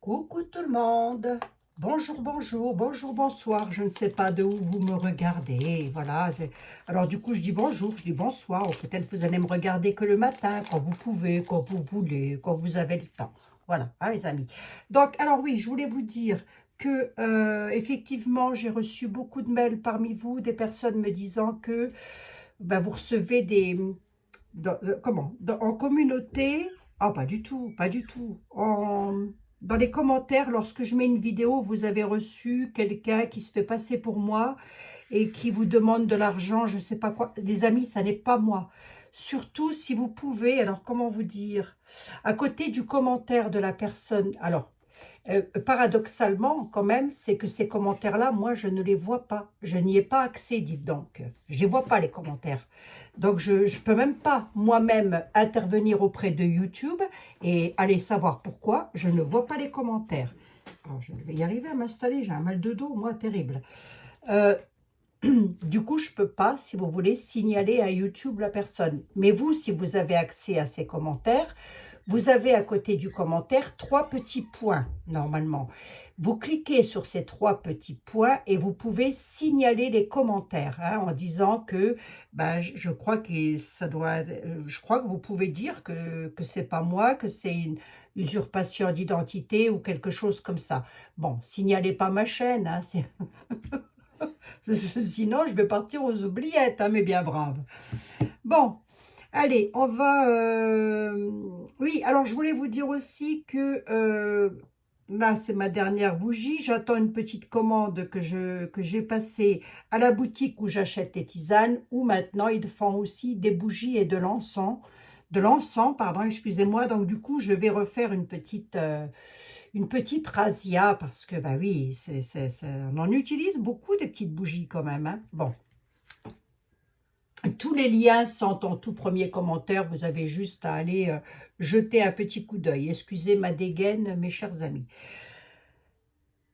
Coucou tout le monde. Bonjour, bonjour, bonjour, bonsoir. Je ne sais pas de où vous me regardez. Voilà. Alors du coup, je dis bonjour, je dis bonsoir. Ou peut-être vous allez me regarder que le matin, quand vous pouvez, quand vous voulez, quand vous avez le temps. Voilà, hein, les amis. Donc, alors oui, je voulais vous dire que effectivement, j'ai reçu beaucoup de mails parmi vous, des personnes me disant que ben, vous recevez des... en communauté, ah pas du tout, pas du tout. Dans les commentaires, lorsque je mets une vidéo, vous avez reçu quelqu'un qui se fait passer pour moi et qui vous demande de l'argent, je ne sais pas quoi. Les amis, ça n'est pas moi. Surtout si vous pouvez, alors comment vous dire, à côté du commentaire de la personne, alors paradoxalement, quand même, c'est que ces commentaires-là, moi, je ne les vois pas. Je n'y ai pas accès, dites donc. Je ne les vois pas, les commentaires. Donc, je ne peux même pas moi-même intervenir auprès de YouTube et aller savoir pourquoi je ne vois pas les commentaires. Alors, je vais y arriver à m'installer. J'ai un mal de dos, moi, terrible. Euh, du coup, je ne peux pas, si vous voulez, signaler à YouTube la personne. Mais vous, si vous avez accès à ces commentaires, vous avez à côté du commentaire 3 petits points, normalement. Vous cliquez sur ces 3 petits points et vous pouvez signaler les commentaires hein, en disant que ben, je crois que ça doit, je crois que vous pouvez dire que c'est pas moi, que c'est une usurpation d'identité ou quelque chose comme ça. Bon, signalez pas ma chaîne, hein, sinon je vais partir aux oubliettes, hein, mais bien brave. Bon, allez, on va... Oui, alors je voulais vous dire aussi que là, c'est ma dernière bougie. J'attends une petite commande que j'ai passée à la boutique où j'achète les tisanes, où maintenant ils font aussi des bougies et de l'encens. De l'encens, pardon, excusez-moi. Donc du coup, je vais refaire une petite razzia parce que, bah oui, on en utilise beaucoup des petites bougies quand même. Hein. Bon. Tous les liens sont en tout premier commentaire. Vous avez juste à aller jeter un petit coup d'œil. Excusez ma dégaine, mes chers amis.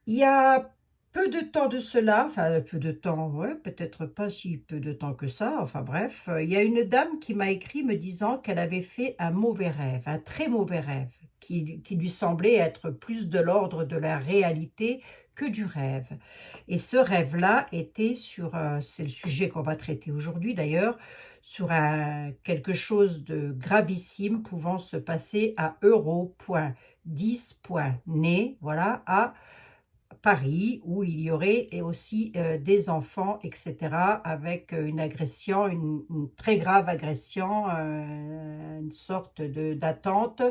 Il y a peu de temps de cela, enfin peu de temps, ouais, peut-être pas si peu de temps que ça, enfin bref, il y a une dame qui m'a écrit me disant qu'elle avait fait un mauvais rêve, un très mauvais rêve, qui lui semblait être plus de l'ordre de la réalité que du rêve. Et ce rêve-là était sur, c'est le sujet qu'on va traiter aujourd'hui d'ailleurs, sur quelque chose de gravissime pouvant se passer à euro.10.né, voilà, à Paris, où il y aurait et aussi des enfants, etc., avec une agression, une très grave agression, une sorte d'attente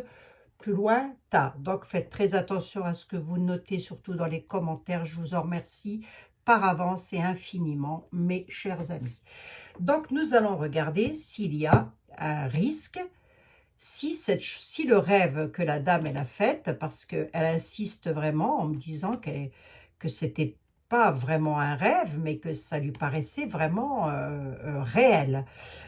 plus loin, tard. Donc, faites très attention à ce que vous notez, surtout dans les commentaires. Je vous en remercie par avance et infiniment, mes chers amis. Donc, nous allons regarder s'il y a un risque si le rêve que la dame elle a fait, parce qu'elle insiste vraiment en me disant que c'était pas vraiment un rêve, mais que ça lui paraissait vraiment réel.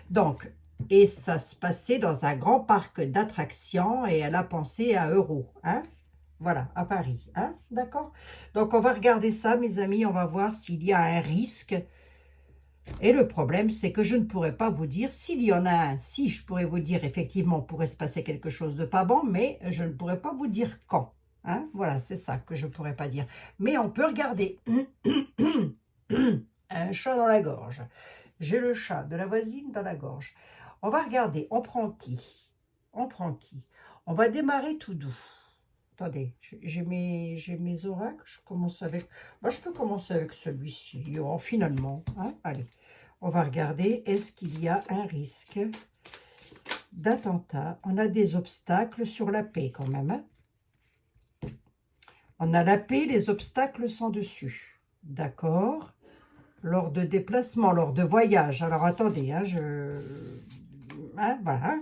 Donc, et ça se passait dans un grand parc d'attractions et elle a pensé à Euro, hein? Voilà, à Paris, hein? D'accord? Donc, on va regarder ça, mes amis, on va voir s'il y a un risque et le problème, c'est que je ne pourrais pas vous dire s'il y en a un. Si, je pourrais vous dire, effectivement, pourrait se passer quelque chose de pas bon, mais je ne pourrais pas vous dire quand. Hein? Voilà, c'est ça que je ne pourrais pas dire. Mais on peut regarder. Un chat dans la gorge. J'ai le chat de la voisine dans la gorge. On va regarder. On prend qui? On prend qui? On va démarrer tout doux. Attendez, j'ai mes oracles. Je commence avec... Moi, je peux commencer avec celui-ci. Oh, finalement, hein? Allez, on va regarder. Est-ce qu'il y a un risque d'attentat? On a des obstacles sur la paix quand même. Hein? On a la paix, les obstacles sont dessus. D'accord. Lors de déplacement, lors de voyage. Alors, attendez, hein, hein, voilà.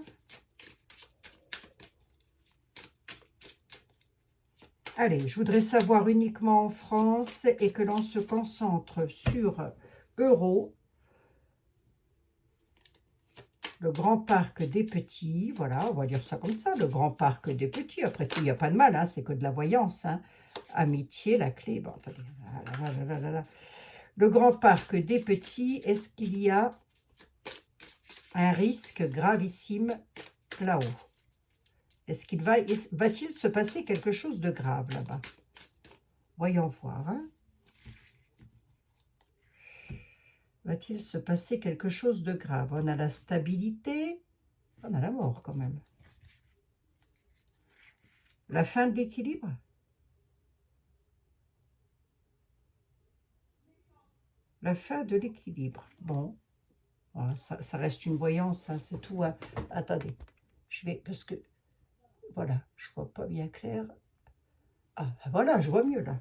Allez, je voudrais savoir uniquement en France et que l'on se concentre sur Euro, le grand parc des petits. Voilà, on va dire ça comme ça, le grand parc des petits. Après tout, il n'y a pas de mal, hein, c'est que de la voyance. Hein. Amitié, la clé. Bon, attendez. Le grand parc des petits, est-ce qu'il y a un risque gravissime là-haut? Est-ce qu'il va-t-il se passer quelque chose de grave là-bas? Voyons voir. Hein. Va-t-il se passer quelque chose de grave? On a la stabilité, on a la mort quand même. La fin de l'équilibre? La fin de l'équilibre. Bon, voilà, ça reste une voyance, hein, c'est tout. Hein. Attendez, je vais, parce que, voilà, je ne vois pas bien clair. Ah, ben voilà, je vois mieux là.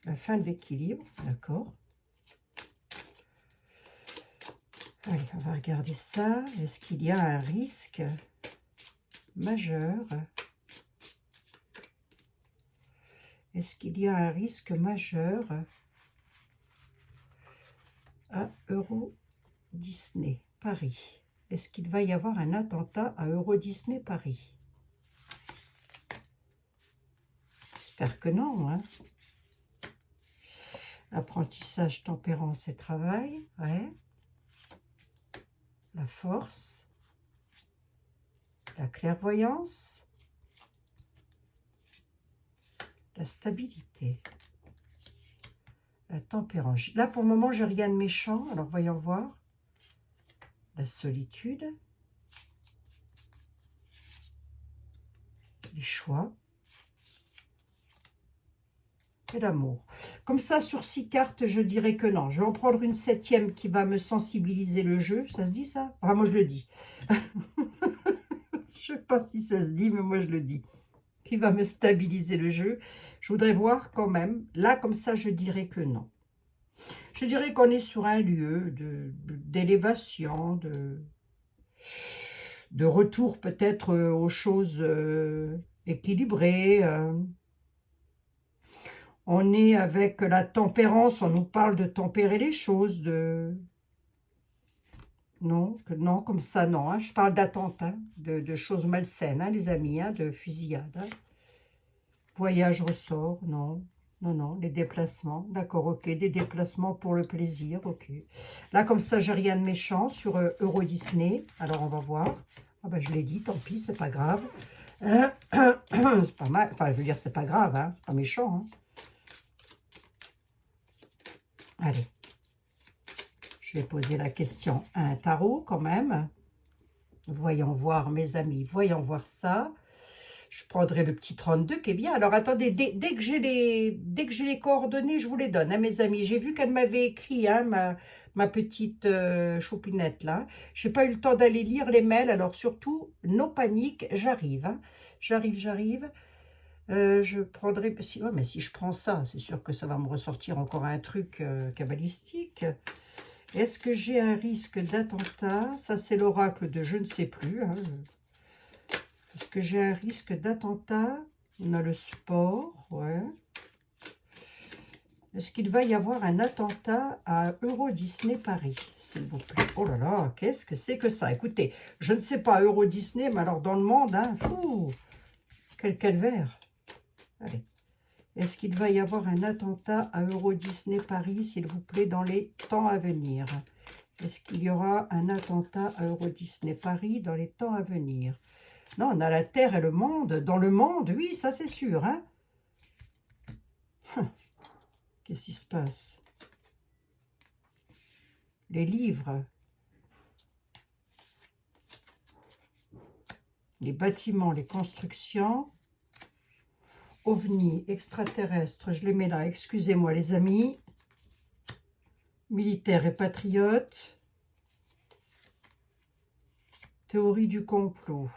La fin de l'équilibre, d'accord. Allez, on va regarder ça. Est-ce qu'il y a un risque majeur? Est-ce qu'il y a un risque majeur à Euro Disney Paris? Est-ce qu'il va y avoir un attentat à Euro Disney Paris? J'espère que non. Hein. Apprentissage, tempérance et travail. Ouais. La force. La clairvoyance. La stabilité. La tempérance. Là, pour le moment, j'ai rien de méchant. Alors, voyons voir. La solitude. Les choix. Et l'amour. Comme ça, sur 6 cartes, je dirais que non. Je vais en prendre une 7e qui va me sensibiliser le jeu. Ça se dit, ça? Enfin, moi, je le dis. Je ne sais pas si ça se dit, mais moi, je le dis. Qui va me stabiliser le jeu. Je voudrais voir quand même. Là, comme ça, je dirais que non. Je dirais qu'on est sur un lieu d'élévation, de retour peut-être aux choses équilibrées. On est avec la tempérance, on nous parle de tempérer les choses, Non, non, comme ça, non. Hein. Je parle d'attentats, de choses malsaines, hein, les amis, hein, de fusillade. Hein. Voyage ressort, non. Non, non, les déplacements. D'accord, ok. Des déplacements pour le plaisir, ok. Là, comme ça, j'ai rien de méchant sur Euro Disney. Alors, on va voir. Ah ben, je l'ai dit, tant pis, c'est pas grave. C'est pas mal. Enfin, je veux dire, c'est pas grave, hein, c'est pas méchant. Hein. Allez. Je vais poser la question à un tarot quand même. Voyons voir, mes amis, voyons voir ça. Je prendrai le petit 32 qui est bien. Alors, attendez, dès que j'ai les coordonnées, je vous les donne, hein, mes amis. J'ai vu qu'elle m'avait écrit, hein, ma petite choupinette, là. Je n'ai pas eu le temps d'aller lire les mails, alors surtout, no panique, j'arrive. Hein. J'arrive. Je prendrai... ouais, mais si je prends ça, c'est sûr que ça va me ressortir encore un truc cabalistique. Est-ce que j'ai un risque d'attentat? Ça, c'est l'oracle de je ne sais plus. Hein. Est-ce que j'ai un risque d'attentat? On a le sport, ouais. Est-ce qu'il va y avoir un attentat à Euro Disney Paris, s'il vous plaît? Oh là là, qu'est-ce que c'est que ça? Écoutez, je ne sais pas Euro Disney, mais alors dans le monde, hein, fou, quel calvaire. Allez. Est-ce qu'il va y avoir un attentat à Euro Disney Paris, s'il vous plaît, dans les temps à venir? Est-ce qu'il y aura un attentat à Euro Disney Paris dans les temps à venir? Non, on a la Terre et le monde. Dans le monde, oui, ça c'est sûr. Hein. Qu'est-ce qui se passe? Les livres. Les bâtiments, les constructions. OVNI, extraterrestres, je les mets là, excusez-moi les amis. Militaires et patriotes. Théorie du complot.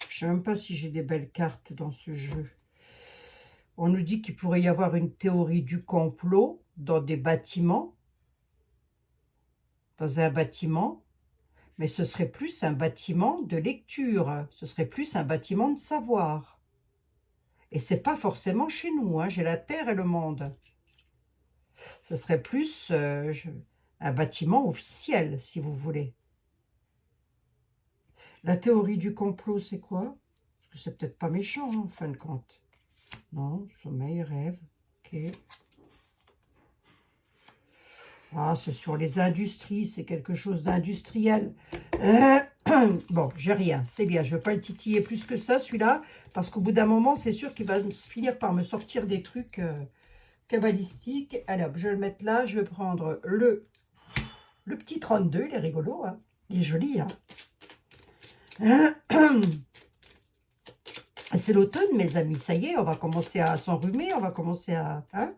Je ne sais même pas si j'ai des belles cartes dans ce jeu. On nous dit qu'il pourrait y avoir une théorie du complot dans des bâtiments. Dans un bâtiment. Mais ce serait plus un bâtiment de lecture. Ce serait plus un bâtiment de savoir. Et c'est pas forcément chez nous. Hein. J'ai la Terre et le monde. Ce serait plus un bâtiment officiel, si vous voulez. La théorie du complot, c'est quoi? Parce que c'est peut-être pas méchant, hein, en fin de compte. Non, sommeil, rêve. Ok. Ah, c'est sur les industries, c'est quelque chose d'industriel. Bon, j'ai rien, c'est bien. Je ne veux pas le titiller plus que ça, celui-là, parce qu'au bout d'un moment, c'est sûr qu'il va finir par me sortir des trucs cabalistiques. Alors, je vais le mettre là. Je vais prendre le petit 32. Il est rigolo, hein. Il est joli, hein. C'est l'automne, mes amis. Ça y est, on va commencer à s'enrhumer. On va commencer à... hein.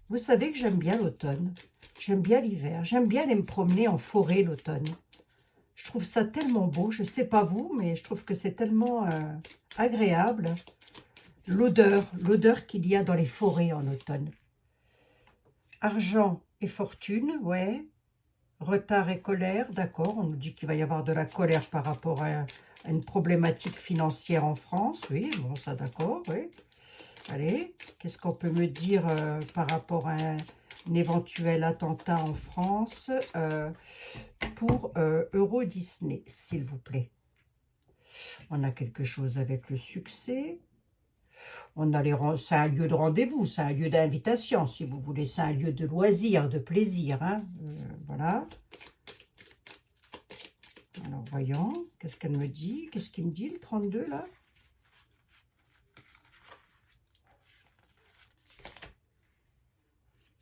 Vous savez que j'aime bien l'automne. J'aime bien l'hiver. J'aime bien aller me promener en forêt l'automne. Je trouve ça tellement beau. Je ne sais pas vous, mais je trouve que c'est tellement agréable. L'odeur qu'il y a dans les forêts en automne. Argent et fortune, ouais. Retard et colère, d'accord. On nous dit qu'il va y avoir de la colère par rapport à une problématique financière en France. Oui, bon, ça d'accord, oui. Allez, qu'est-ce qu'on peut me dire par rapport à un éventuel attentat en France pour Euro Disney, s'il vous plaît. On a quelque chose avec le succès. On a c'est un lieu de rendez-vous, c'est un lieu d'invitation, si vous voulez. C'est un lieu de loisir, de plaisir. Hein. Voilà. Alors, voyons, qu'est-ce qu'elle me dit? Qu'est-ce qu'il me dit, le 32, là?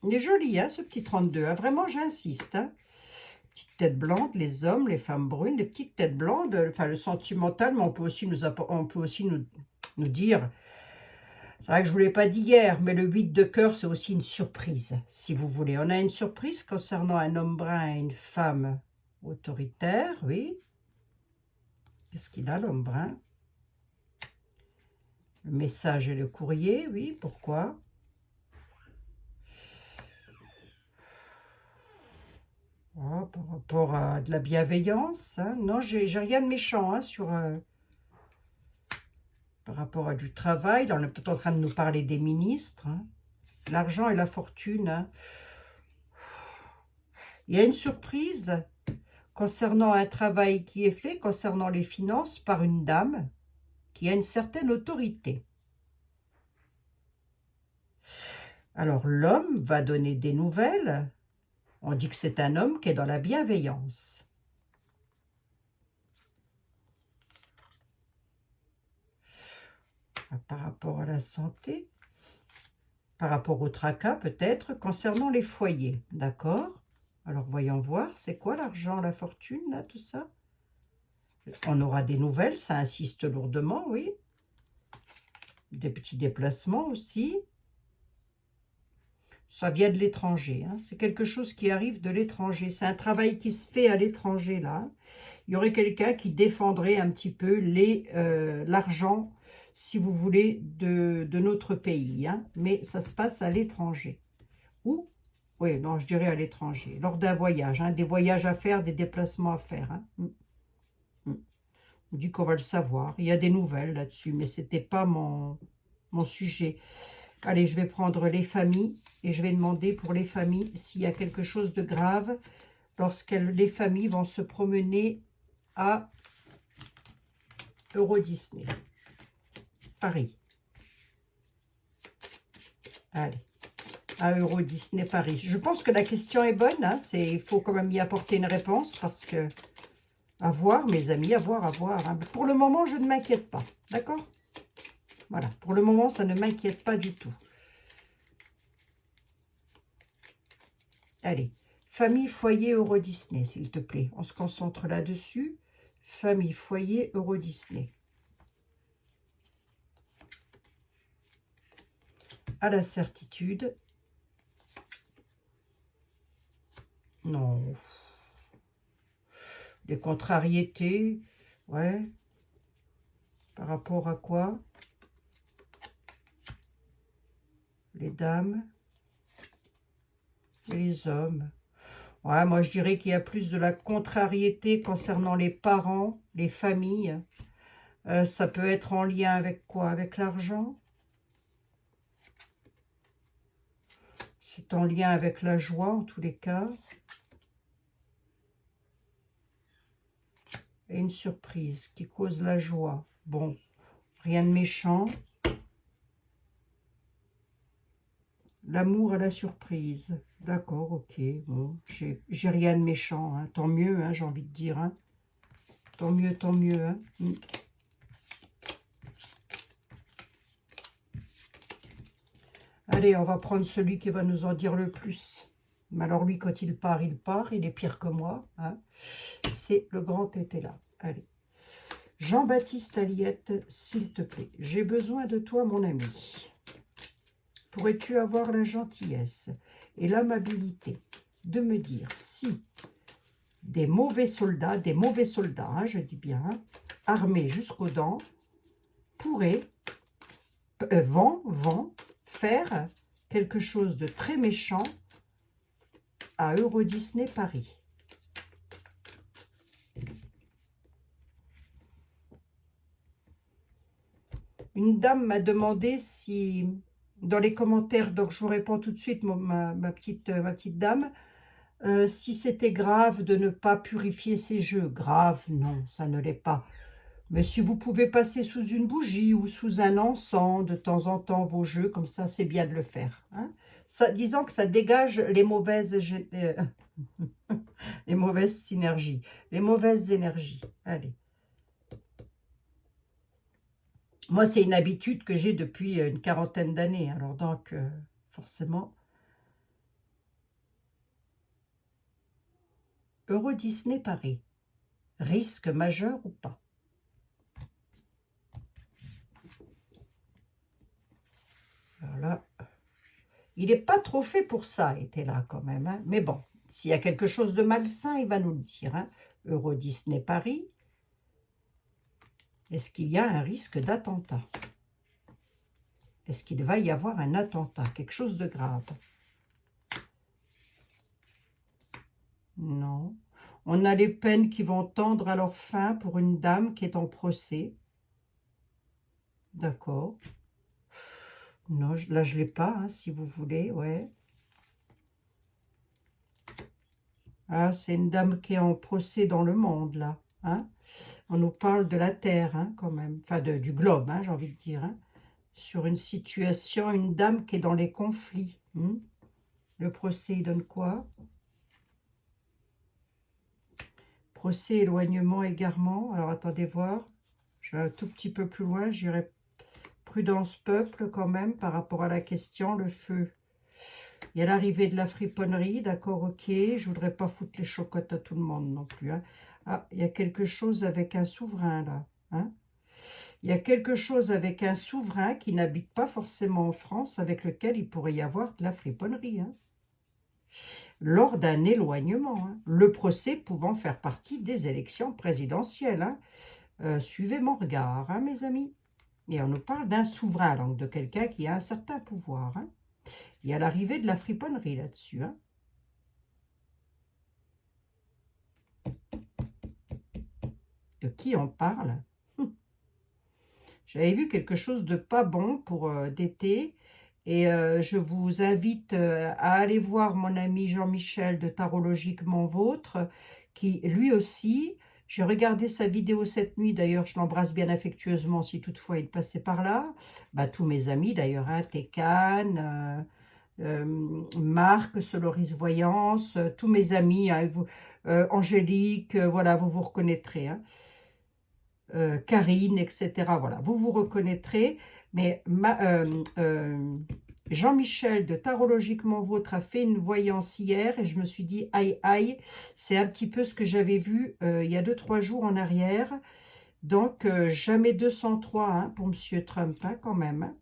Il est joli, hein, ce petit 32. Hein. Vraiment, j'insiste. Hein. Petite tête blonde, les hommes, les femmes brunes, les petites têtes blondes, enfin, le sentimental, mais on peut aussi nous dire... C'est vrai que je ne vous l'ai pas dit hier, mais le 8 de cœur, c'est aussi une surprise, si vous voulez. On a une surprise concernant un homme brun et une femme autoritaire, oui. Qu'est-ce qu'il a, l'homme brun? Le message et le courrier, oui, pourquoi? Oh, par rapport à de la bienveillance, hein. Non, j'ai rien de méchant hein, sur... par rapport à du travail, là, on est peut-être en train de nous parler des ministres. Hein. L'argent et la fortune. Hein. Il y a une surprise concernant un travail qui est fait, concernant les finances, par une dame qui a une certaine autorité. Alors, l'homme va donner des nouvelles. On dit que c'est un homme qui est dans la bienveillance. Par rapport à la santé, par rapport au tracas peut-être, concernant les foyers, d'accord? Alors voyons voir, c'est quoi l'argent, la fortune, là, tout ça? On aura des nouvelles, ça insiste lourdement, oui. Des petits déplacements aussi. Ça vient de l'étranger, hein. C'est quelque chose qui arrive de l'étranger. C'est un travail qui se fait à l'étranger, là. Il y aurait quelqu'un qui défendrait un petit peu l'argent, si vous voulez, de notre pays. Hein. Mais ça se passe à l'étranger. Ou, oui, non, je dirais à l'étranger. Lors d'un voyage, hein, des voyages à faire, des déplacements à faire. Hein. On dit qu'on va le savoir. Il y a des nouvelles là-dessus, mais ce n'était pas mon sujet. Allez, je vais prendre les familles et je vais demander pour les familles s'il y a quelque chose de grave lorsque les familles vont se promener à Euro Disney. Paris. Allez, à Euro Disney Paris. Je pense que la question est bonne. Hein, il faut quand même y apporter une réponse parce que... À voir, mes amis, à voir, à voir. Hein. Pour le moment, je ne m'inquiète pas. D'accord? Voilà. Pour le moment, ça ne m'inquiète pas du tout. Allez. Famille, foyer, Euro Disney, s'il te plaît. On se concentre là-dessus. Famille, foyer, Euro Disney. À la certitude. Non. Les contrariétés. Ouais. Par rapport à quoi? Les dames. Et les hommes. Ouais, moi je dirais qu'il y a plus de la contrariété concernant les parents, les familles. Ça peut être en lien avec quoi? Avec l'argent? C'est en lien avec la joie en tous les cas. Et une surprise qui cause la joie. Bon, rien de méchant. L'amour à la surprise. D'accord, ok. Bon, j'ai rien de méchant. Hein. Tant mieux, hein, j'ai envie de dire. Hein. Tant mieux, tant mieux. Hein. Allez, on va prendre celui qui va nous en dire le plus. Mais alors lui, quand il part, il part. Il est pire que moi. Hein. C'est le grand tété là. Allez. Jean-Baptiste Aliette, s'il te plaît. J'ai besoin de toi, mon ami. Pourrais-tu avoir la gentillesse et l'amabilité de me dire si des mauvais soldats, hein, je dis bien, armés jusqu'aux dents, vont faire quelque chose de très méchant à Euro Disney Paris. Une dame m'a demandé si, dans les commentaires, donc je vous réponds tout de suite, ma petite dame, si c'était grave de ne pas purifier ses jeux. Grave, non, ça ne l'est pas. Mais si vous pouvez passer sous une bougie ou sous un encens de temps en temps vos jeux, comme ça, c'est bien de le faire. Hein. Ça, disons que ça dégage les mauvaises, les mauvaises synergies, les mauvaises énergies. Allez. Moi, c'est une habitude que j'ai depuis une quarantaine d'années. Alors donc, forcément... Euro Disney Paris. Risque majeur ou pas? Alors là, il n'est pas trop fait pour ça, était là quand même. Hein. Mais bon, s'il y a quelque chose de malsain, il va nous le dire. Hein. Euro Disney Paris. Est-ce qu'il y a un risque d'attentat? Est-ce qu'il va y avoir un attentat? Quelque chose de grave? Non. On a les peines qui vont tendre à leur fin pour une dame qui est en procès. D'accord. Non, là, je ne l'ai pas, hein, si vous voulez, ouais. Ah, c'est une dame qui est en procès dans le monde, là. Hein. On nous parle de la Terre, hein, quand même. Enfin, du globe, hein, j'ai envie de dire. Hein. Sur une situation, une dame qui est dans les conflits. Hein. Le procès, il donne quoi? Procès, éloignement, égarement. Alors, attendez voir. Je vais un tout petit peu plus loin. J'irai prudence, peuple, quand même, par rapport à la question. Le feu. Il y a l'arrivée de la friponnerie. D'accord, ok. Je voudrais pas foutre les chocottes à tout le monde non plus. Hein. Ah, il y a quelque chose avec un souverain, là. Hein. Il y a quelque chose avec un souverain qui n'habite pas forcément en France, avec lequel il pourrait y avoir de la friponnerie. Hein. Lors d'un éloignement, hein. Le procès pouvant faire partie des élections présidentielles. Hein. Suivez mon regard, hein, mes amis. Et on nous parle d'un souverain, donc de quelqu'un qui a un certain pouvoir. Hein. Il y a l'arrivée de la friponnerie là-dessus. Hein. De qui on parle? J'avais vu quelque chose de pas bon pour d'été. Et je vous invite à aller voir mon ami Jean-Michel de Tarologiquement Vôtre, qui lui aussi, j'ai regardé sa vidéo cette nuit, d'ailleurs je l'embrasse bien affectueusement si toutefois il passait par là. Bah, tous mes amis d'ailleurs, hein, Técan, Marc, Soloris Voyance, tous mes amis, hein, vous, Angélique, voilà, vous vous reconnaîtrez. Hein. Karine, etc. Voilà, vous vous reconnaîtrez. Mais Jean-Michel de Tarologiquement Vôtre a fait une voyance hier et je me suis dit, aïe, aïe, c'est un petit peu ce que j'avais vu il y a 2-3 jours en arrière. Donc, jamais 203 hein, pour M. Trump, hein, quand même. Hein.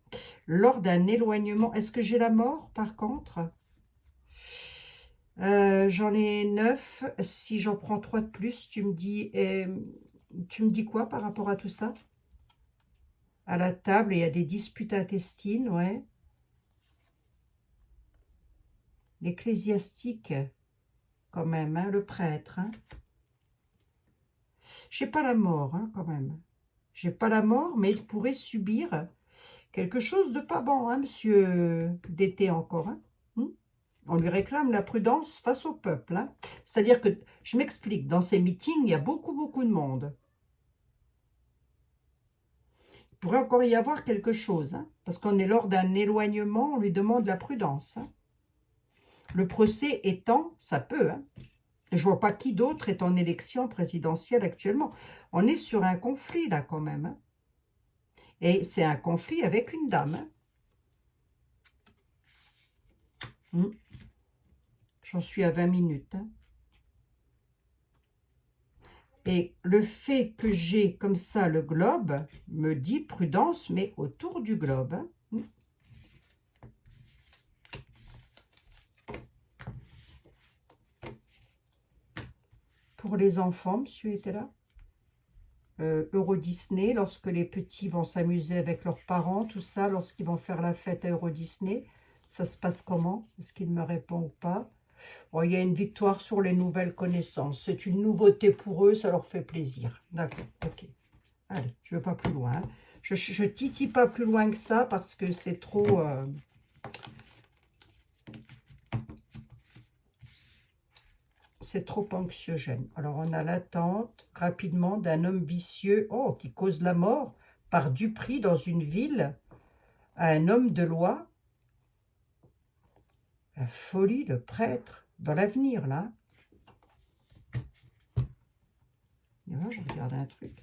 Lors d'un éloignement, est-ce que j'ai la mort, par contre? J'en ai 9. Si j'en prends 3 de plus, tu me dis quoi par rapport à tout ça? À la table, il y a des disputes intestines, ouais. L'ecclésiastique, quand même, hein, le prêtre. Hein. J'ai pas la mort, hein, quand même. J'ai pas la mort, mais il pourrait subir quelque chose de pas bon, hein, monsieur d'été encore. Hein. On lui réclame la prudence face au peuple. Hein. C'est-à-dire que, je m'explique, dans ces meetings, il y a beaucoup, beaucoup de monde. pourrait encore y avoir quelque chose, hein, parce qu'on est lors d'un éloignement, on lui demande la prudence. Hein. Le procès étant, ça peut, hein. Je vois pas qui d'autre est en élection présidentielle actuellement. On est sur un conflit, là, quand même. Hein. Et c'est un conflit avec une dame. Hein. J'en suis à 20 minutes. Hein. Et le fait que j'ai comme ça le globe me dit prudence, mais autour du globe. Hein. Pour les enfants, monsieur était là. Euro Disney, lorsque les petits vont s'amuser avec leurs parents, tout ça, lorsqu'ils vont faire la fête à Euro Disney, ça se passe comment? Est-ce qu'il me répond ou pas? Oh, il y a une victoire sur les nouvelles connaissances. C'est une nouveauté pour eux, ça leur fait plaisir. D'accord, ok. Allez, je ne vais pas plus loin. Hein. Je titille pas plus loin que ça parce que c'est trop... c'est trop anxiogène. Alors, on a l'attente rapidement d'un homme vicieux qui cause la mort par duperie dans une ville à un homme de loi. La folie, le prêtre, dans l'avenir, là. Et moi, je regarde un truc.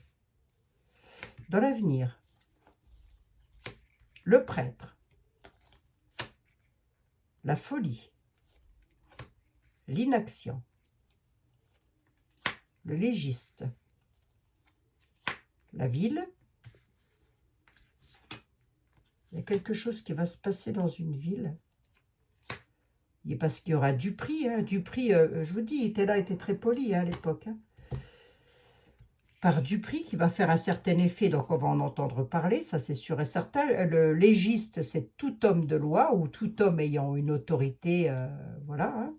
Dans l'avenir, le prêtre, la folie, l'inaction, le légiste, la ville. Il y a quelque chose qui va se passer dans une ville. Et parce qu'il y aura Dupri. Hein. Dupri, je vous dis, il était là, il était très poli hein, à l'époque. Hein. Par Dupri qui va faire un certain effet, donc on va en entendre parler, ça c'est sûr et certain. Le légiste, c'est tout homme de loi ou tout homme ayant une autorité, voilà. Hein.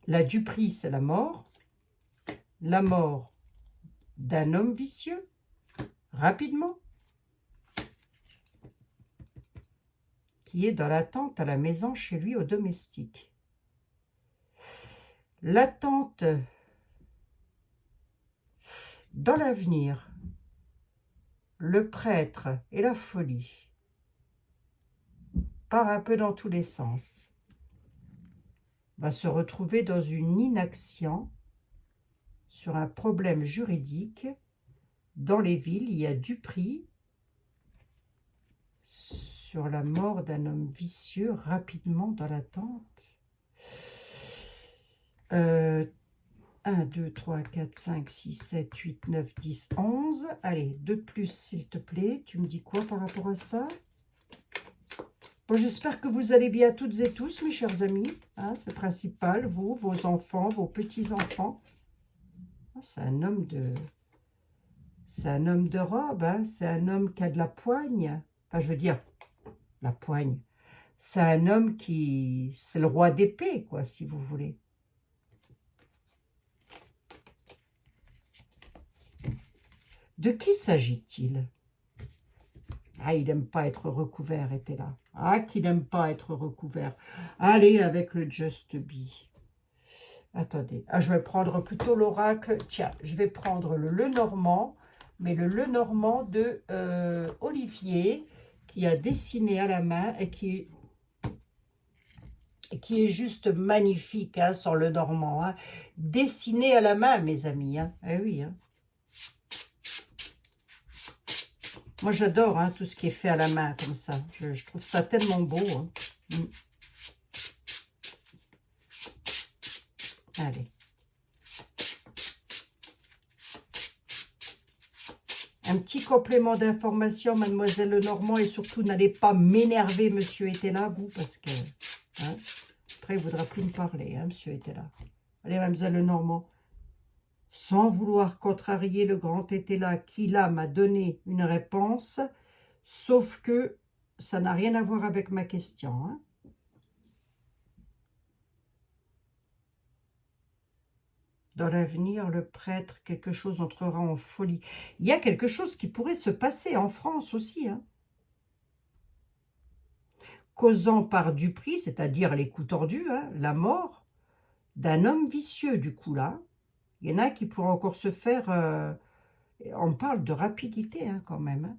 La Dupri, c'est la mort d'un homme vicieux, rapidement, qui est dans l'attente à la maison chez lui au domestique. L'attente dans l'avenir, le prêtre et la folie, part un peu dans tous les sens, va se retrouver dans une inaction sur un problème juridique. Dans les villes, il y a Dupri sur la mort d'un homme vicieux rapidement dans l'attente. 1, 2, 3, 4, 5, 6, 7, 8, 9, 10, 11. Allez, 2 de plus, s'il te plaît. Tu me dis quoi par rapport à ça? Bon, j'espère que vous allez bien toutes et tous, mes chers amis. Hein, c'est principal, vous, vos enfants, vos petits-enfants. C'est un homme de... C'est un homme de robe, hein. C'est un homme qui a de la poigne. Enfin, je veux dire, la poigne. C'est un homme qui... C'est le roi d'épée, quoi, si vous voulez. De qui s'agit-il? Ah, il n'aime pas être recouvert, était là. Ah, qu'il n'aime pas être recouvert. Allez, avec le Just Be. Attendez. Ah, je vais prendre plutôt l'oracle. Tiens, je vais prendre le Lenormand, mais le Lenormand de Olivier, qui a dessiné à la main et qui est juste magnifique, hein, sur le Normand. Hein. Dessiné à la main, mes amis. Hein. Eh oui, hein. Moi, j'adore hein, tout ce qui est fait à la main, comme ça. Je trouve ça tellement beau. Hein. Allez. Un petit complément d'information, mademoiselle Lenormand, et surtout, n'allez pas m'énerver, monsieur était là, vous, parce que... Hein, après, il ne voudra plus me parler, hein, monsieur était là. Allez, mademoiselle Lenormand. Sans vouloir contrarier le grand était là, qui là m'a donné une réponse, sauf que ça n'a rien à voir avec ma question. Hein. Dans l'avenir, le prêtre, quelque chose entrera en folie. Il y a quelque chose qui pourrait se passer en France aussi. Hein. Causant par Dupri, c'est-à-dire les coups tordus, hein, la mort d'un homme vicieux, du coup là. Il y en a qui pourraient encore se faire On parle de rapidité hein, quand même. Hein.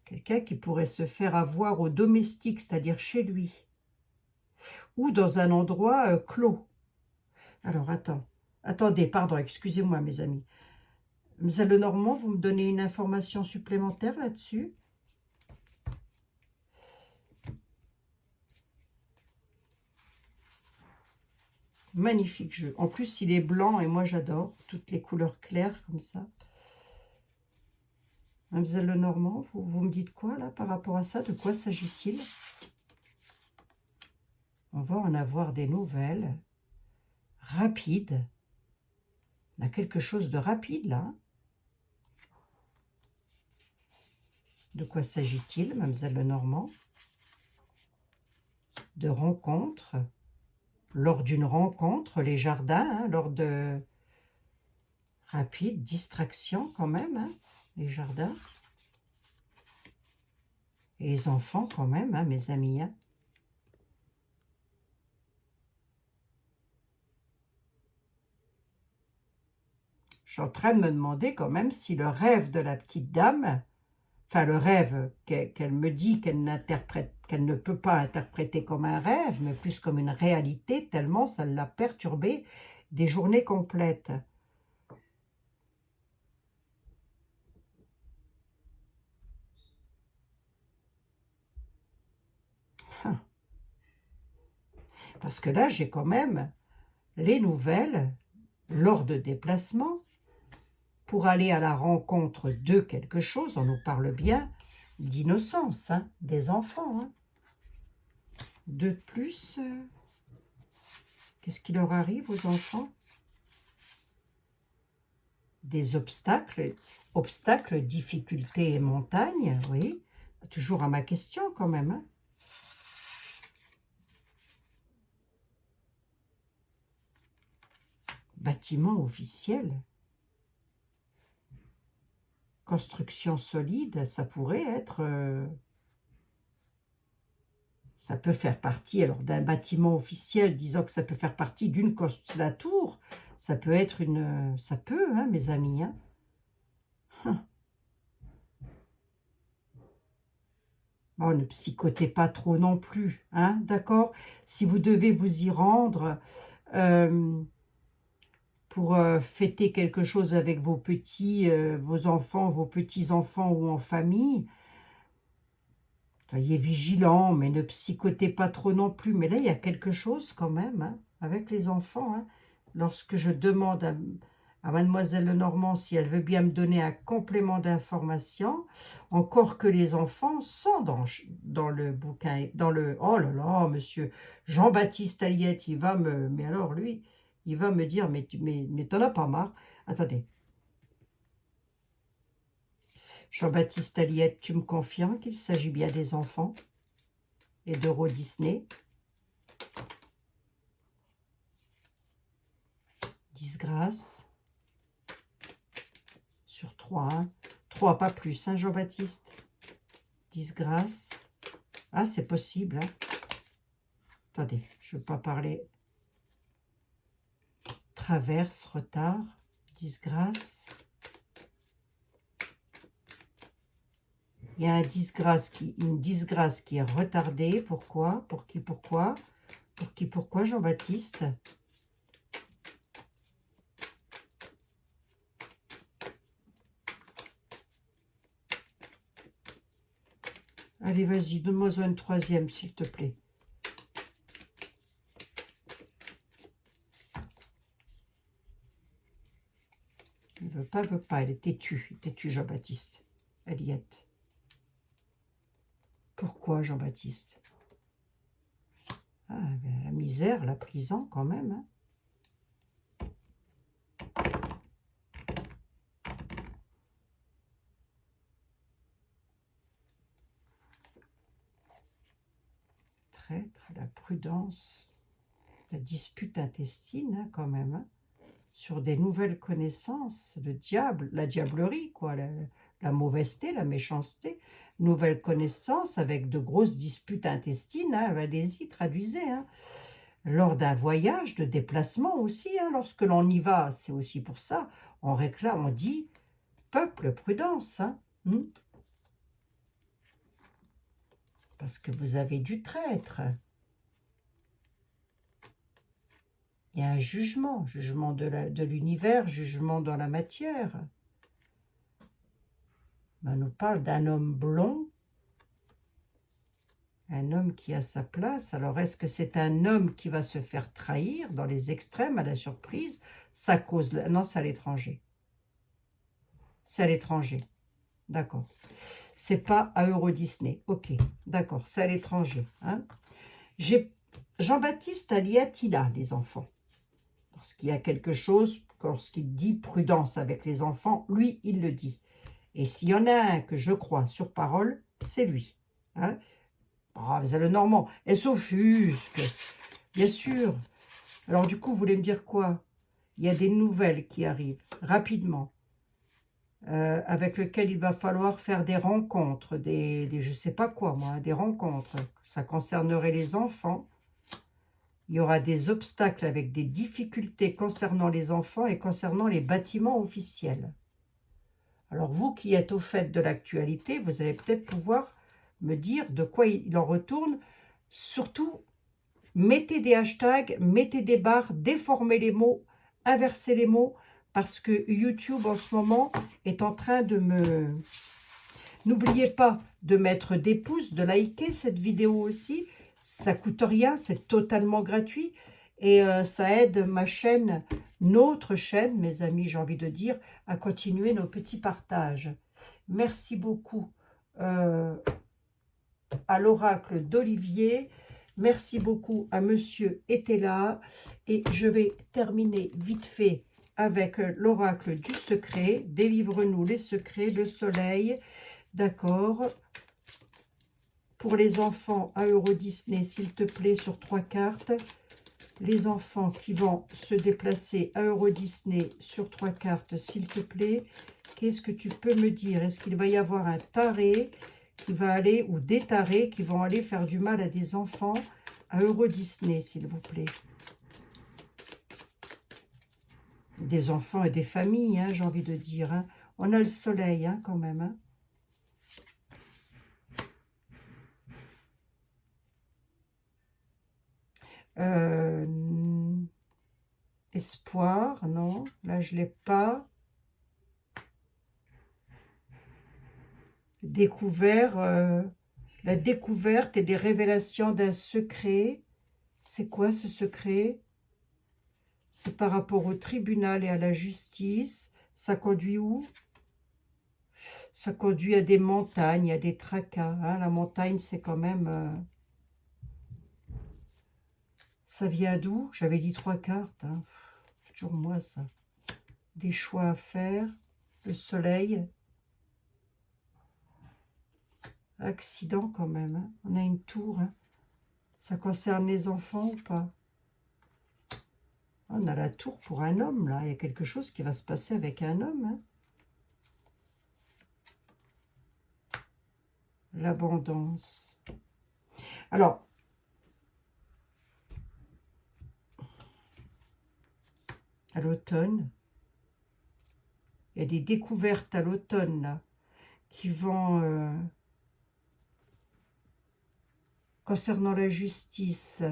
Quelqu'un qui pourrait se faire avoir au domestique, c'est-à-dire chez lui, ou dans un endroit clos. Alors, attendez, pardon, excusez-moi mes amis. Mlle Lenormand, vous me donnez une information supplémentaire là-dessus? Magnifique jeu. En plus, il est blanc et moi, j'adore toutes les couleurs claires comme ça. Mlle Lenormand, vous me dites quoi là par rapport à ça? De quoi s'agit-il? On va en avoir des nouvelles rapides. On a quelque chose de rapide là. De quoi s'agit-il, Mlle Lenormand? De rencontres. Lors d'une rencontre, les jardins, hein, lors de rapide, distraction quand même, hein, les jardins. Et les enfants quand même, hein, mes amis. Hein. Je suis en train de me demander quand même si le rêve de la petite dame, enfin le rêve qu'elle me dit qu'elle ne peut pas interpréter comme un rêve, mais plus comme une réalité, tellement ça l'a perturbée des journées complètes. Parce que là, j'ai quand même les nouvelles lors de déplacements pour aller à la rencontre de quelque chose. On nous parle bien d'innocence, hein, des enfants. Hein. De plus, qu'est-ce qui leur arrive aux enfants? Des obstacles, difficultés et montagnes, oui. Toujours à ma question quand même. Hein. Bâtiment officiel. Construction solide, ça pourrait être... ça peut faire partie alors d'un bâtiment officiel, disons que ça peut faire partie d'une la tour. Ça peut être une... ça peut, hein, mes amis. Hein. Bon, ne psychotez pas trop non plus, hein, d'accord? Si vous devez vous y rendre pour fêter quelque chose avec vos petits, vos enfants, vos petits-enfants ou en famille, soyez vigilants, mais ne psychotez pas trop non plus. Mais là, il y a quelque chose quand même, hein, avec les enfants. Hein. Lorsque je demande à Mademoiselle Lenormand si elle veut bien me donner un complément d'information, encore que les enfants sont dans le bouquin, dans le... Oh là là, monsieur Jean-Baptiste Aliette, il va me... Mais alors, lui, il va me dire, mais t'en as pas marre. Attendez. Jean-Baptiste Aliette, tu me confirmes qu'il s'agit bien des enfants et d'Euro Disney? Disgrâce. Sur 3. Hein. 3, pas plus, hein, Jean-Baptiste. Disgrâce. Ah, c'est possible. Hein. Attendez, je ne veux pas parler. Traverse, retard, disgrâce. Il y a une disgrâce qui est retardée. Pourquoi? Pour qui? Pourquoi? Pour qui? Pourquoi, Jean-Baptiste? Allez, vas-y, donne-moi une troisième, s'il te plaît. Il veut pas, elle est têtue. Têtue, Jean-Baptiste. Aliette. Pourquoi, Jean-Baptiste? Ah, la misère, la prison, quand même. Hein. Traître, la prudence, la dispute intestine, hein, quand même. Hein. Sur des nouvelles connaissances, le diable, la diablerie, quoi, la mauvaiseté, la méchanceté, nouvelle connaissance avec de grosses disputes intestines, hein, allez-y, traduisez, hein. Lors d'un voyage, de déplacement aussi, hein, lorsque l'on y va, c'est aussi pour ça, on réclame, on dit, peuple, prudence, hein, parce que vous avez du traître. Il y a un jugement, jugement de l'univers, jugement dans la matière. On nous parle d'un homme blond, un homme qui a sa place. Alors, est-ce que c'est un homme qui va se faire trahir dans les extrêmes, à la surprise? Ça cause... Non, c'est à l'étranger. C'est à l'étranger. D'accord. C'est pas à Euro Disney. Ok, d'accord, c'est à l'étranger. Hein. Jean-Baptiste a lié Attila, les enfants. Lorsqu'il y a quelque chose, lorsqu'il dit prudence avec les enfants, lui, il le dit. Et s'il y en a un que je crois sur parole, c'est lui. Hein. Oh, c'est le Normand. Elle s'offusque, bien sûr. Alors du coup, vous voulez me dire quoi? Il y a des nouvelles qui arrivent rapidement, avec lesquelles il va falloir faire des rencontres, des je ne sais pas quoi moi, hein, des rencontres. Ça concernerait les enfants. Il y aura des obstacles avec des difficultés concernant les enfants et concernant les bâtiments officiels. Alors vous qui êtes au fait de l'actualité, vous allez peut-être pouvoir me dire de quoi il en retourne. Surtout, mettez des hashtags, mettez des barres, déformez les mots, inversez les mots, parce que YouTube en ce moment est en train de me... N'oubliez pas de mettre des pouces, de liker cette vidéo aussi. Ça coûte rien, c'est totalement gratuit. Et ça aide ma chaîne, notre chaîne, mes amis, j'ai envie de dire, à continuer nos petits partages. Merci beaucoup à l'oracle d'Olivier. Merci beaucoup à Monsieur Etela. Et je vais terminer vite fait avec l'oracle du secret. Délivre-nous les secrets, le soleil. D'accord. Pour les enfants à Euro Disney, s'il te plaît, sur 3 cartes. Les enfants qui vont se déplacer à Euro Disney sur 3 cartes, s'il te plaît. Qu'est-ce que tu peux me dire? Est-ce qu'il va y avoir un taré qui va aller, ou des tarés qui vont aller faire du mal à des enfants à Euro Disney, s'il vous plaît? Des enfants et des familles, hein, j'ai envie de dire. Hein. On a le soleil, hein, quand même. Hein. Espoir, non, là je ne l'ai pas. Découvert, la découverte et des révélations d'un secret. C'est quoi ce secret? C'est par rapport au tribunal et à la justice. Ça conduit où? Ça conduit à des montagnes, à des tracas. Hein. La montagne, c'est quand même... Ça vient d'où? J'avais dit 3 cartes. Hein. C'est toujours moi, ça. Des choix à faire. Le soleil. Accident, quand même. Hein. On a une tour. Hein. Ça concerne les enfants ou pas? On a la tour pour un homme, là. Il y a quelque chose qui va se passer avec un homme. Hein. L'abondance. Alors, à l'automne, il y a des découvertes à l'automne, là, qui vont, concernant la justice,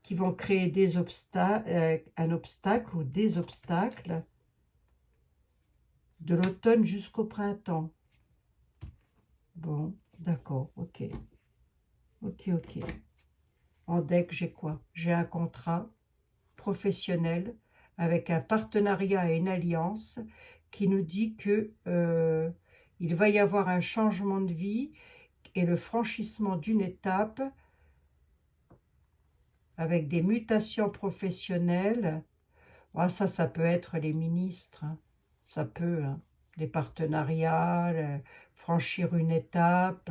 qui vont créer des un obstacle ou des obstacles de l'automne jusqu'au printemps. Bon, d'accord, ok. Ok, ok. En deck, j'ai quoi? J'ai un contrat professionnel avec un partenariat et une alliance qui nous dit que il va y avoir un changement de vie et le franchissement d'une étape avec des mutations professionnelles. Ah, ça peut être les ministres, hein. Ça peut, hein. Les partenariats, franchir une étape,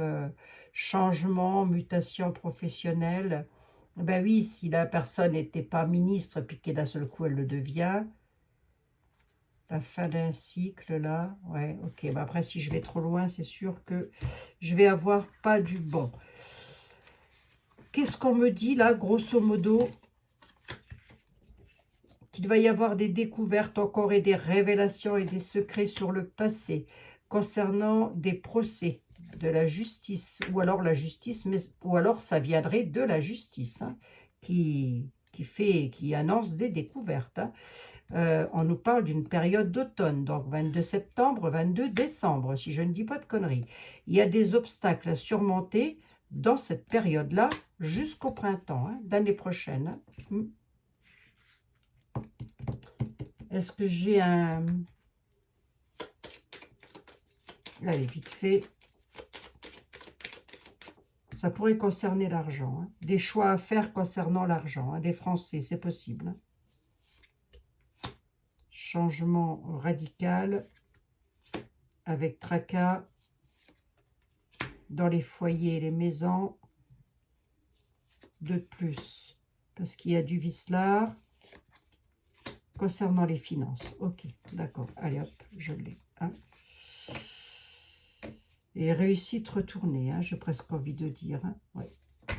changement, mutation professionnelle. Ben oui, si la personne n'était pas ministre, puis qu'à d'un seul coup elle le devient, La fin d'un cycle, là. Ouais, ok. Bah après, si je vais trop loin, c'est sûr que je vais avoir pas du bon. Qu'est-ce qu'on me dit, là, grosso modo? Qu'il va y avoir des découvertes encore et des révélations et des secrets sur le passé concernant des procès de la justice, ou alors la justice, mais, ou alors ça viendrait de la justice, hein, qui annonce des découvertes. Hein. On nous parle d'une période d'automne, donc 22 septembre, 22 décembre, si je ne dis pas de conneries. Il y a des obstacles à surmonter dans cette période-là jusqu'au printemps, hein, d'année prochaine. Hein. Est-ce que j'ai un... Allez, vite fait. Ça pourrait concerner l'argent. Hein. Des choix à faire concernant l'argent. Hein. Des Français, c'est possible. Hein. Changement radical avec tracas dans les foyers et les maisons. De plus. Parce qu'il y a du vicelard concernant les finances. Ok, d'accord. Allez hop, je l'ai. Hein. Et réussite retournée, hein, j'ai presque envie de dire. Hein. Ouais.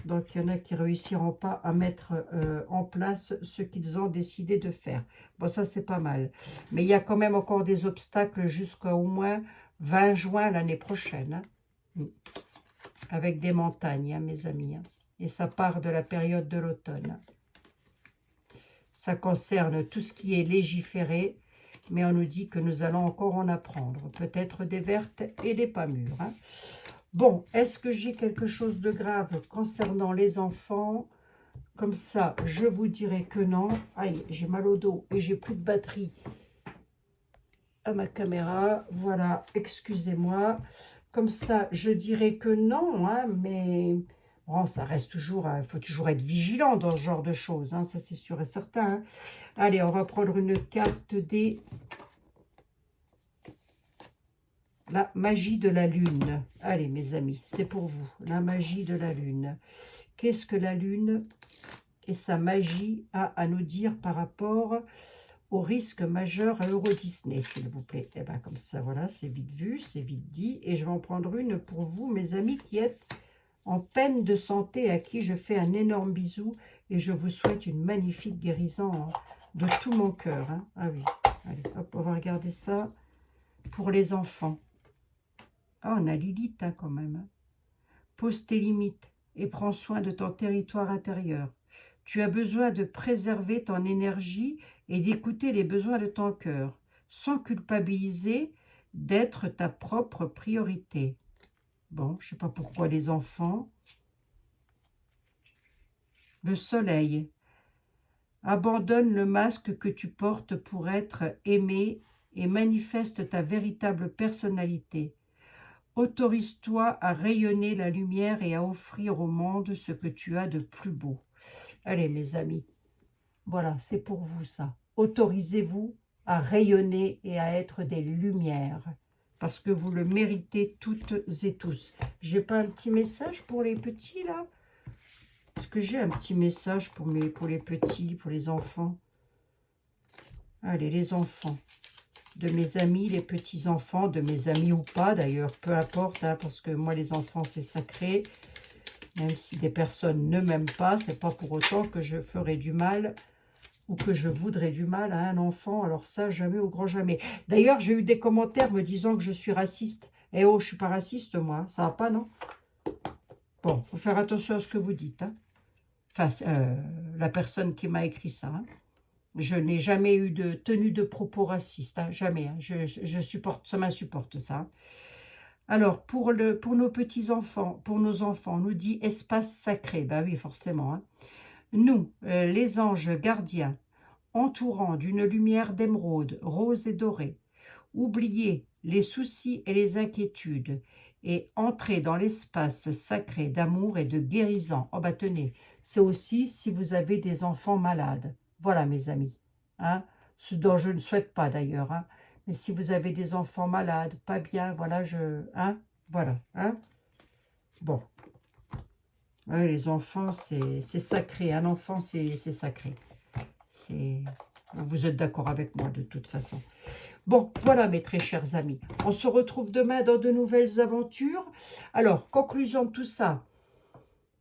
Donc, il y en a qui ne réussiront pas à mettre en place ce qu'ils ont décidé de faire. Bon, ça, c'est pas mal. Mais il y a quand même encore des obstacles jusqu'à au moins 20 juin l'année prochaine. Hein. Avec des montagnes, hein, mes amis. Hein. Et ça part de la période de l'automne. Ça concerne tout ce qui est légiféré. Mais on nous dit que nous allons encore en apprendre. Peut-être des vertes et des pas mûres. Hein. Bon, est-ce que j'ai quelque chose de grave concernant les enfants? Comme ça, je vous dirai que non. Aïe, j'ai mal au dos et j'ai plus de batterie à ma caméra. Voilà, excusez-moi. Comme ça, je dirais que non, hein, mais bon, ça reste toujours... Il faut toujours être vigilant dans ce genre de choses. Hein, ça, c'est sûr et certain. Hein. Allez, on va prendre une carte des... La magie de la lune. Allez, mes amis, c'est pour vous. La magie de la lune. Qu'est-ce que la lune et sa magie a à nous dire par rapport au risque majeur à Euro Disney, s'il vous plaît? Et bien, comme ça, voilà, c'est vite vu, c'est vite dit. Et je vais en prendre une pour vous, mes amis, qui êtes en peine de santé, à qui je fais un énorme bisou. Et je vous souhaite une magnifique guérison de tout mon cœur. Hein. Ah oui, allez, hop, on va regarder ça pour les enfants. Ah, on a Lilith hein, quand même. Hein. Pose tes limites et prends soin de ton territoire intérieur. Tu as besoin de préserver ton énergie et d'écouter les besoins de ton cœur, sans culpabiliser d'être ta propre priorité. Bon, je ne sais pas pourquoi les enfants. Le soleil. Abandonne le masque que tu portes pour être aimé et manifeste ta véritable personnalité. Autorise-toi à rayonner la lumière et à offrir au monde ce que tu as de plus beau. Allez, mes amis, voilà, c'est pour vous ça. Autorisez-vous à rayonner et à être des lumières, parce que vous le méritez toutes et tous. J'ai pas un petit message pour les petits, là? Est-ce que j'ai un petit message pour les petits, pour les enfants? Allez, les enfants. De mes amis, les petits-enfants, de mes amis ou pas d'ailleurs, peu importe, hein, parce que moi les enfants c'est sacré, même si des personnes ne m'aiment pas, c'est pas pour autant que je ferai du mal ou que je voudrais du mal à un enfant, alors ça jamais au grand jamais. D'ailleurs j'ai eu des commentaires me disant que je suis raciste. Eh oh, je suis pas raciste moi, ça va pas non? Bon, faut faire attention à ce que vous dites. Hein. Enfin, la personne qui m'a écrit ça. Hein. Je n'ai jamais eu de tenue de propos raciste, hein, jamais. Hein. Je supporte, ça m'insupporte ça. Alors, pour nos petits-enfants, pour nos enfants, on nous dit espace sacré. Ben oui, forcément. Hein. Nous, les anges gardiens, entourant d'une lumière d'émeraude, rose et dorée, oubliez les soucis et les inquiétudes et entrez dans l'espace sacré d'amour et de guérison. Oh bah tenez, c'est aussi si vous avez des enfants malades. Voilà mes amis, hein, ce dont je ne souhaite pas d'ailleurs, hein, mais si vous avez des enfants malades, pas bien, voilà, voilà, hein, bon, ouais, les enfants c'est sacré, un enfant c'est sacré, vous êtes d'accord avec moi de toute façon. Bon, voilà mes très chers amis. On se retrouve demain dans de nouvelles aventures. Alors, conclusion de tout ça.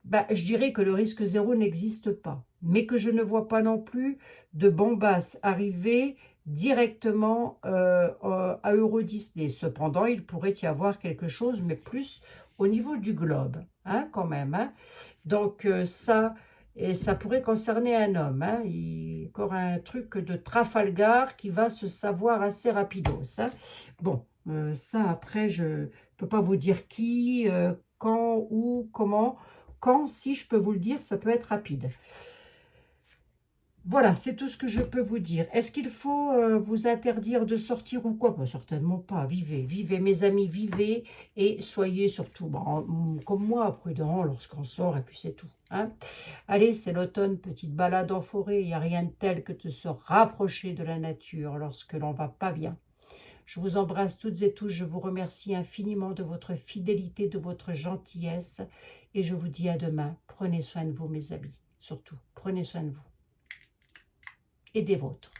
Ben, je dirais que le risque zéro n'existe pas, mais que je ne vois pas non plus de bombasses arriver directement à Euro Disney. Cependant, il pourrait y avoir quelque chose, mais plus au niveau du globe, hein, quand même. Hein. Donc ça, et ça pourrait concerner un homme. Hein. Il y a encore un truc de Trafalgar qui va se savoir assez rapidos. Hein. Bon, ça après, je ne peux pas vous dire qui, quand, où, comment. Quand, si je peux vous le dire, ça peut être rapide. Voilà, c'est tout ce que je peux vous dire. Est-ce qu'il faut vous interdire de sortir ou quoi? Ben, certainement pas. Vivez, vivez mes amis, vivez. Et soyez surtout, comme moi, prudents lorsqu'on sort et puis c'est tout. Hein. Allez, c'est l'automne, petite balade en forêt. Il n'y a rien de tel que de se rapprocher de la nature lorsque l'on va pas bien. Je vous embrasse toutes et tous. Je vous remercie infiniment de votre fidélité, de votre gentillesse. Et je vous dis à demain. Prenez soin de vous, mes amis. Surtout, prenez soin de vous et des vôtres.